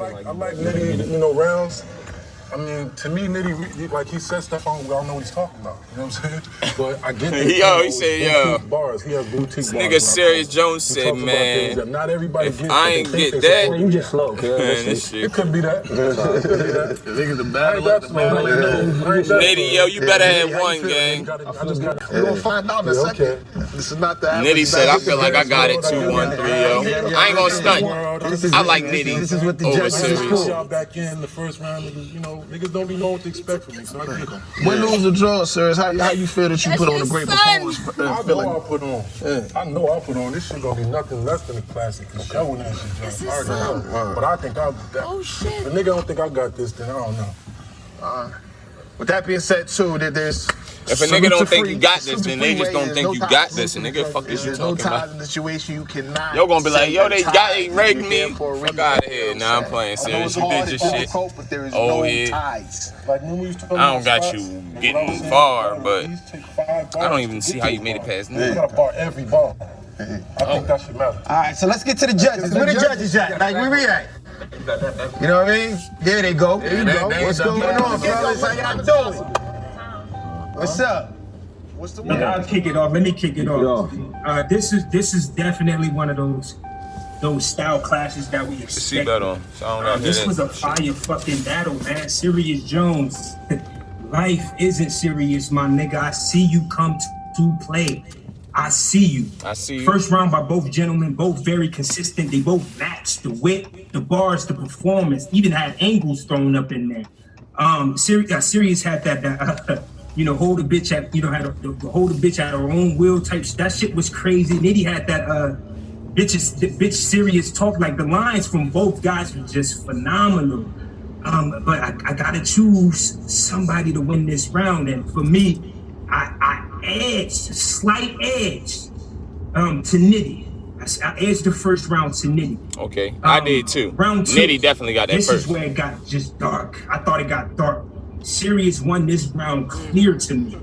I like Nitty, rounds. I mean, to me, Nitty, like he said stuff I don't know what he's talking about. You know what I'm saying? But I get that. He said, bars. He has boutique this bars. nigga Serius Jones said, man, not everybody if gets I ain't get that, you just slow, man, this shit. It could be that. Niggas the battle. Nitty, you better have one, gang. We're gonna find out in a second. This is not the Nitty said, I feel like I got it 2-1-3, yo. I ain't gonna stunt. I like Nitty. This is what the over judges Serius. Y'all back in the first round, niggas don't be knowing what to expect from me, so I get it. Win, lose, or draw, Serius. How you feel that you put on a great performance? I know I'll put on. I know I'll put on. This shit gonna be nothing less than a classic. Cause showing that shit, I already know. But I think if a nigga don't think I got this, then I don't know. With that being said, too, that there's. If a nigga don't think you got this, then they just don't think you got this. And nigga, fuck this you talking about. In the situation, you cannot. Yo gonna be like, yo, they rigged me. Fuck out of here. Nah, I'm playing Serious. You did your shit. Oh, yeah. I don't got you getting far, but I don't even see how you made it past me. You gotta bar every ball. I think that should matter. All right, so let's get to the judges. Where the judges at? Like, where we at? You know what I mean? There they go. There you go. What's going on, fellas? How y'all doing? What's up? What's the one? I'll kick it off. Let me kick it off. This is definitely one of those style clashes that we expect. Seatbelt on. So I don't gotta this was a fire fucking battle, man. Serius Jones. Life isn't serious, my nigga. I see you come to play. I see you. I see you. First round by both gentlemen, both very consistent. They both matched the wit, the bars, the performance. Even had angles thrown up in there. Serius had that hold the bitch at, had the hold the bitch at her own will type. That shit was crazy. Nitty had that bitch Serius talk. Like the lines from both guys were just phenomenal. But I gotta choose somebody to win this round, and for me, I slight edge to Nitty. I edged the first round to Nitty. Okay, I did too. Round 2, Nitty definitely got that this first. This is where it got just dark. I thought it got dark. Serius won this round clear to me.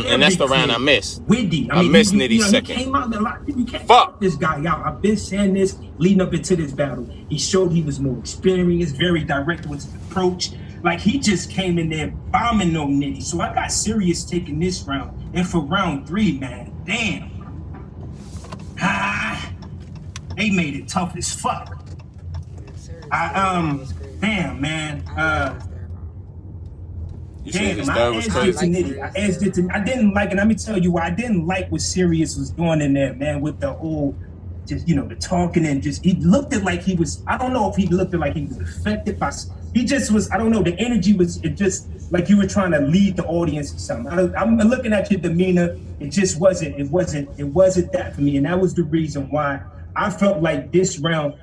And that's the round I missed. Witty. I missed Nitty's second. He came out a lot. You can't fuck this guy out. I've been saying this leading up into this battle. He showed he was more experienced, very direct with his approach. Like he just came in there bombing on Nitty. So I got Serius taking this round. And for round 3, man, damn. They made it tough as fuck. Damn, man. You said his third was crazy. I edged it to. I didn't like it. Let me tell you why I didn't like what Serius was doing in there, man. With the whole, just the talking and just he looked like he was. I don't know if he looked like he was affected by. He just was. I don't know. The energy was. It just like you were trying to lead the audience or something. I'm looking at your demeanor. It just wasn't. It wasn't that for me, and that was the reason why I felt like this round.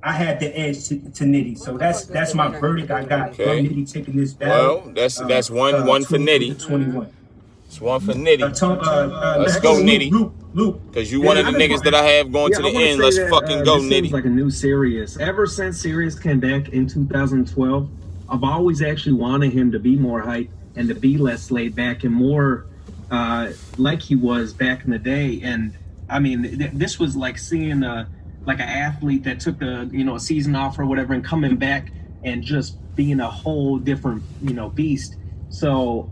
I had the edge to Nitty, so that's my verdict. I got Nitty taking this battle. Well, that's one for Nitty. 21. It's one for Nitty. Let's go, Nitty. Luke. Because you one of the niggas that I have going to the end. Let's fucking go, Nitty. Seems like a new Serius. Ever since Serius came back in 2012, I've always actually wanted him to be more hype and to be less laid back and more like he was back in the day. And I mean, this was like seeing like an athlete that took a season off or whatever and coming back and just being a whole different beast. So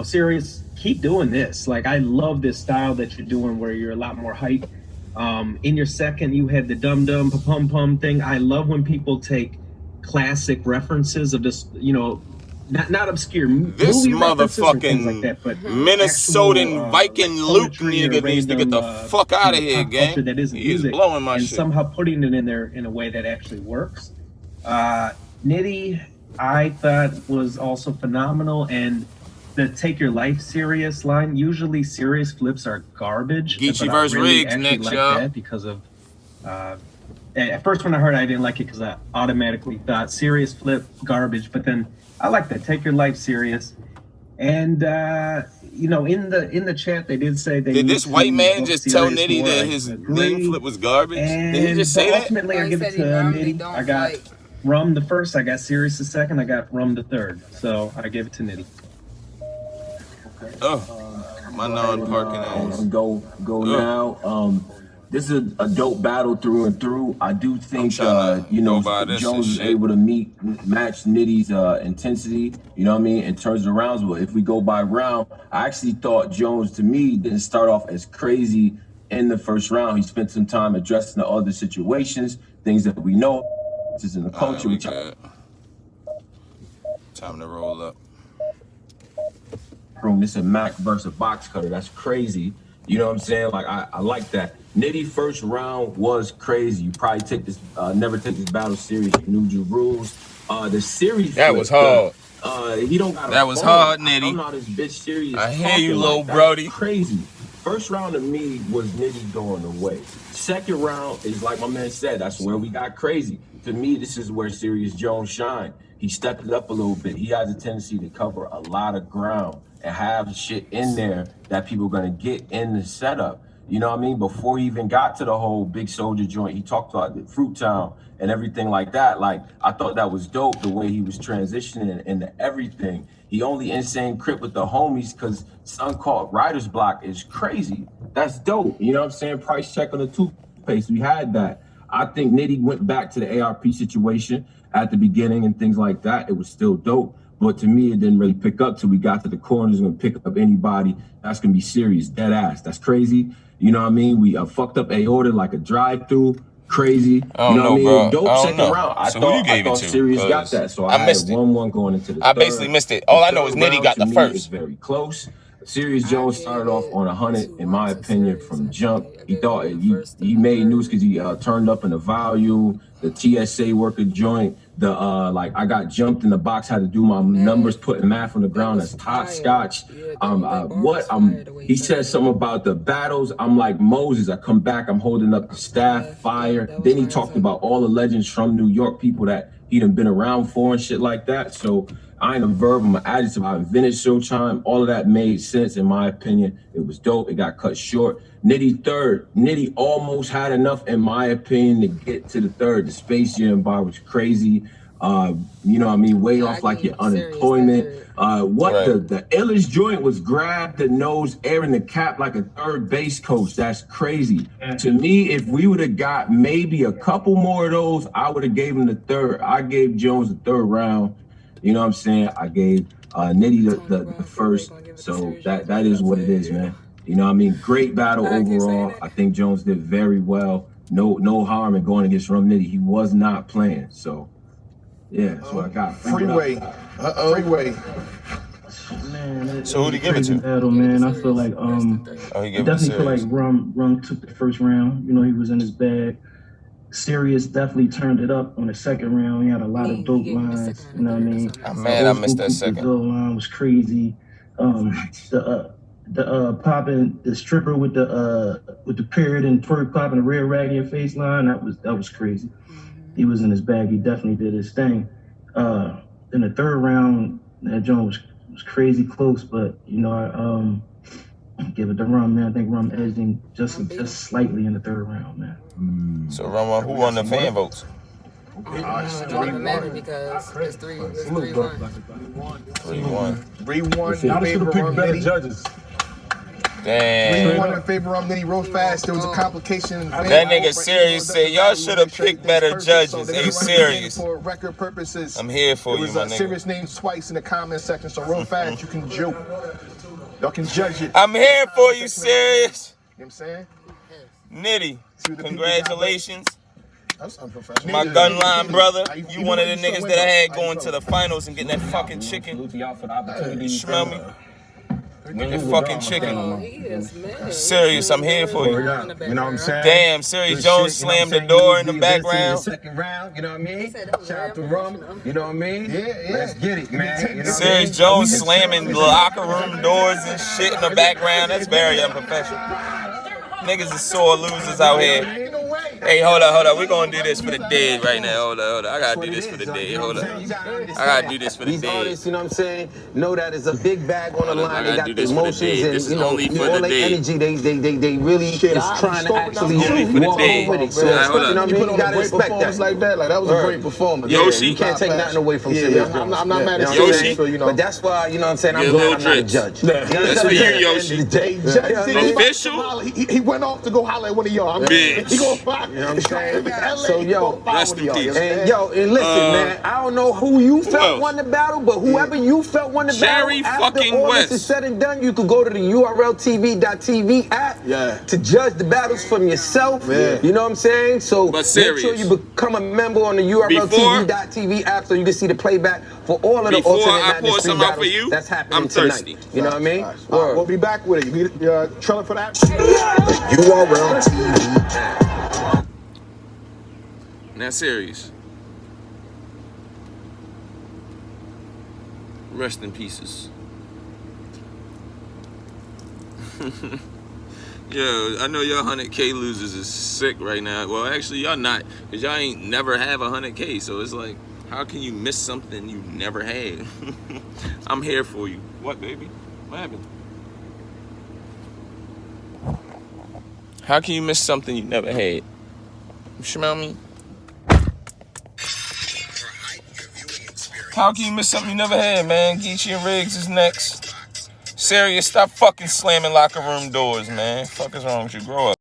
Serius, keep doing this. Like I love this style that you're doing where you're a lot more hype. In your second you had the dum dum pum pum thing. I love when people take classic references of this not obscure this movie motherfucking like that, but Minnesotan actual, Viking Luke nigga needs to get the fuck out of here, gang. That isn't he is music, blowing my and shit. Somehow putting it in there in a way that actually works. Nitty, I thought was also phenomenal, and the take your life serious line. Usually serious flips are garbage. Geechee versus Riggs next, y'all. Because of at first when I heard it, I didn't like it because I automatically thought serious flip garbage, but then I like that. Take your life serious. And in the chat they did say they did this white man just tell Nitty that his name flip was garbage? And did he just say that? Ultimately I give it to Nitty. I got Rum the first, I got Serius the second, I got Rum the third. So I give it to Nitty. Oh, my non-parking ass. Go now. this is a dope battle through and through. I do think, you know, Jones is able to match Nitty's intensity, you know what I mean, in terms of rounds. But if we go by round, I actually thought Jones, to me, didn't start off as crazy in the first round. He spent some time addressing the other situations, things that we know. This is in the culture. Time to roll up. This is a Mac versus a box cutter. That's crazy. You know what I'm saying? Like, I like that. Nitty first round was crazy. You probably take this, never take this battle serious. You knew your rules. The series that was hard. He don't got that was hard, Nitty. I'm not his bitch serious. I hear you, little Brody. Crazy. First round to me was Nitty going away. Second round is like my man said. That's where we got crazy. To me, this is where Serius Jones shined. He stepped it up a little bit. He has a tendency to cover a lot of ground and have shit in there that people are gonna get in the setup. You know what I mean? Before he even got to the whole Big Soldier joint, he talked about the Fruit Town and everything like that. Like, I thought that was dope, the way he was transitioning into everything. He only insane crip with the homies because Son called Writer's Block is crazy. That's dope. You know what I'm saying? Price check on the toothpaste. We had that. I think Nitty went back to the ARP situation at the beginning and things like that. It was still dope. But to me, it didn't really pick up till we got to the corners. Gonna pick up anybody. That's gonna be serious, dead ass. That's crazy. You know what I mean? We fucked up aorta like a drive-through. Crazy. You know what I mean? Bro. Dope second round. I thought Serius got that. So I missed it. 1-1 going into the third. I basically missed it. All I know is Nitty got the first. It's very close. Serius Jones started off on 100, in my opinion, from jump. He thought he made news because he turned up in the value, the TSA worker joint, the like I got jumped in the box, had to do my numbers, putting math on the ground as hopscotch. He said something about the battles. I'm like Moses. I come back, I'm holding up the staff, fire. Then he talked about all the legends from New York, people that he done been around for and shit like that. So I ain't a verb, I'm an adjective. I invented Showtime. All of that made sense in my opinion. It was dope. It got cut short. Nitty third. Nitty almost had enough, in my opinion, to get to the third. The Space Jam bar was crazy. You know what I mean? Way off like your unemployment. The illest joint was grab the nose, air in the cap like a third base coach. That's crazy. To me, if we would have got maybe a couple more of those, I would have gave him the third. I gave Jones the third round. You know what I'm saying? I gave Nitty the first. So that is what it is, man. You know what I mean? Great battle overall. I think Jones did very well. No harm in going against Rum Nitty. He was not playing. So yeah, that's what I got. Freeway. Freeway. Man, so who'd he give it to? Battle, man. I feel like he definitely feel like Rum took the first round. You know, he was in his bag. Serius definitely turned it up on the second round. He had a lot of dope lines. You know what I mean? Man, I missed that second. The line was crazy. The popping the stripper with the period and twerk popping the red rag in your face line, that was crazy. He was in his bag. He definitely did his thing. In the third round, that joint was crazy close, but you know, I give it to Rum, man. I think Rum edged him just slightly in the third round, man. So Rum, who won the fan votes? It don't even matter because it's 3-1. 3-1. 3-1. Y'all should have picked better judges. Damn. 3-1 in favor of Nitty real fast. There was a complication. That nigga Serius said y'all should have picked better judges. Hey, Serius. For record purposes, I'm here for you, my nigga. Serious names twice in the comment section, so real fast you can joke. Y'all can judge it. I'm here for you, Serius. You know what I'm saying? Nitty, congratulations. That's unprofessional. My gun line brother, you one of the niggas that I had going to the finals and getting that fucking chicken. You smell me? Get that fucking chicken. Serious, I'm here for you. You know what I'm saying? Damn, Serius Jones slammed the door in the background. Second round, you know what I mean? Shout out to Rum, you know what I mean? Yeah. Let's get it, man. You know Serius Jones slamming locker room doors and shit in the background. That's very unprofessional. Niggas is sore losers out here. Hey, hold up. We're gonna do this for the dead right now. Hold up. I gotta do this for the dead. Hold up. I gotta do this for the These dead. artists, you know what I'm saying, know that it's a big bag on the line. They got the emotions and, you know, only for all the their dead. energy. They really is trying to actually walk with it. So, you know what I mean? You gotta respect that. Like that was a great performance. Yoshi. You can't take nothing away from Serius. I'm not mad at Yoshi. Serius, But that's why, you know what I'm saying, I'm Get a glad little I'm not a drips. judge. That's for you, Yoshi. Official? He went off to go holler at one of y'all. Bitch. He gonna find, You know what I'm saying? So yo, rest in peace. And listen, man, I don't know who you felt won the battle, but whoever you felt won the battle, Jerry after fucking all West. this is said and done, you could go to the URLTV.tv app to judge the battles from yourself. You know what I'm saying? So But make Serious. sure you become a member on the URLTV.tv app so you can see the playback for all of the Before alternate I pour madness some free out for battles you, that's happening I'm thirsty. tonight. You know what I mean? We'll be back with it. You trailer for that? URLTV app. Now, Serious. Rest in pieces. Yo, I know y'all 100K losers is sick right now. Well, actually, y'all not, because y'all ain't never have 100K. So it's like, how can you miss something you never had? I'm here for you. What, baby? What happened? How can you miss something you never had? You smell me? How can you miss something you never had, man? Geechee and Riggs is next. Serious, stop fucking slamming locker room doors, man. Fuck is wrong with you? Grow up.